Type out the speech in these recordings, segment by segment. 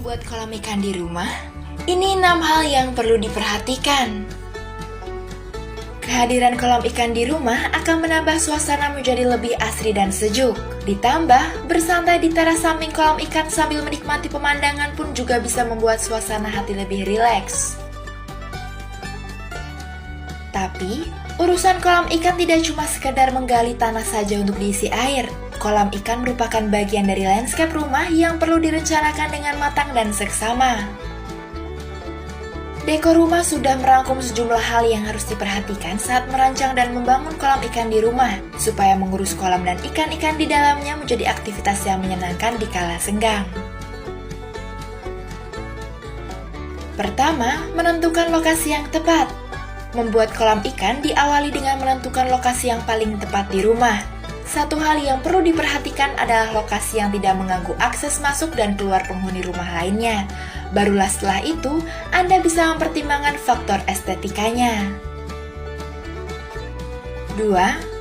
membuat kolam ikan di rumah? Ini 6 hal yang perlu diperhatikan. Kehadiran kolam ikan di rumah akan menambah suasana menjadi lebih asri dan sejuk. Ditambah, bersantai di teras samping kolam ikan sambil menikmati pemandangan pun juga bisa membuat suasana hati lebih rileks. Tapi, urusan kolam ikan tidak cuma sekedar menggali tanah saja untuk diisi air. Kolam ikan merupakan bagian dari landscape rumah yang perlu direncanakan dengan matang dan seksama. Dekor rumah sudah merangkum sejumlah hal yang harus diperhatikan saat merancang dan membangun kolam ikan di rumah, supaya mengurus kolam dan ikan-ikan di dalamnya menjadi aktivitas yang menyenangkan di kala senggang. Pertama, menentukan lokasi yang tepat. Membuat kolam ikan diawali dengan menentukan lokasi yang paling tepat di rumah. Satu hal yang perlu diperhatikan adalah lokasi yang tidak mengganggu akses masuk dan keluar penghuni rumah lainnya. Barulah setelah itu, Anda bisa mempertimbangkan faktor estetikanya. 2.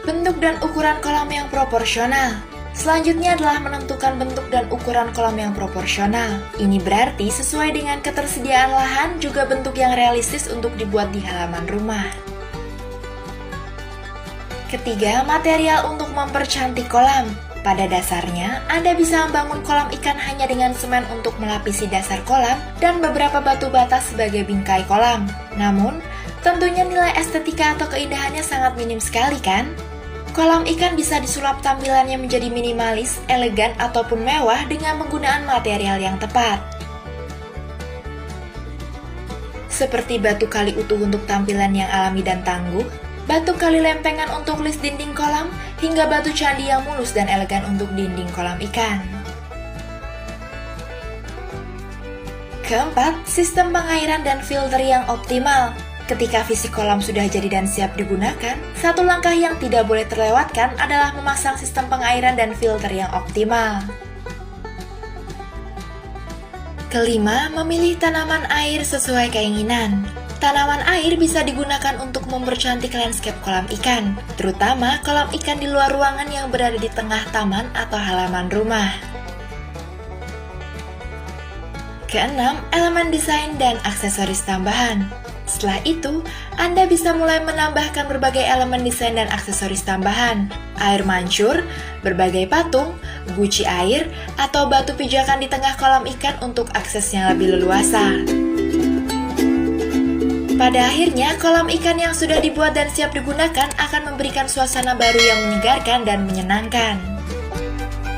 Bentuk dan ukuran kolam yang proporsional. Selanjutnya adalah menentukan bentuk dan ukuran kolam yang proporsional. Ini berarti sesuai dengan ketersediaan lahan juga bentuk yang realistis untuk dibuat di halaman rumah. Ketiga, material untuk mempercantik kolam. Pada dasarnya, Anda bisa membangun kolam ikan hanya dengan semen untuk melapisi dasar kolam dan beberapa batu bata sebagai bingkai kolam. Namun, tentunya nilai estetika atau keindahannya sangat minim sekali kan? Kolam ikan bisa disulap tampilannya menjadi minimalis, elegan, ataupun mewah dengan penggunaan material yang tepat. Seperti batu kali utuh untuk tampilan yang alami dan tangguh, batu kali lempengan untuk list dinding kolam, hingga batu candi yang mulus dan elegan untuk dinding kolam ikan. Keempat, sistem pengairan dan filter yang optimal. Ketika fisik kolam sudah jadi dan siap digunakan, satu langkah yang tidak boleh terlewatkan adalah memasang sistem pengairan dan filter yang optimal. Kelima, memilih tanaman air sesuai keinginan. Tanaman air bisa digunakan untuk mempercantik landscape kolam ikan, terutama kolam ikan di luar ruangan yang berada di tengah taman atau halaman rumah. Keenam, elemen desain dan aksesoris tambahan. Setelah itu, Anda bisa mulai menambahkan berbagai elemen desain dan aksesoris tambahan, air mancur, berbagai patung, guci air, atau batu pijakan di tengah kolam ikan untuk aksesnya lebih leluasa. Pada akhirnya, kolam ikan yang sudah dibuat dan siap digunakan akan memberikan suasana baru yang menyegarkan dan menyenangkan.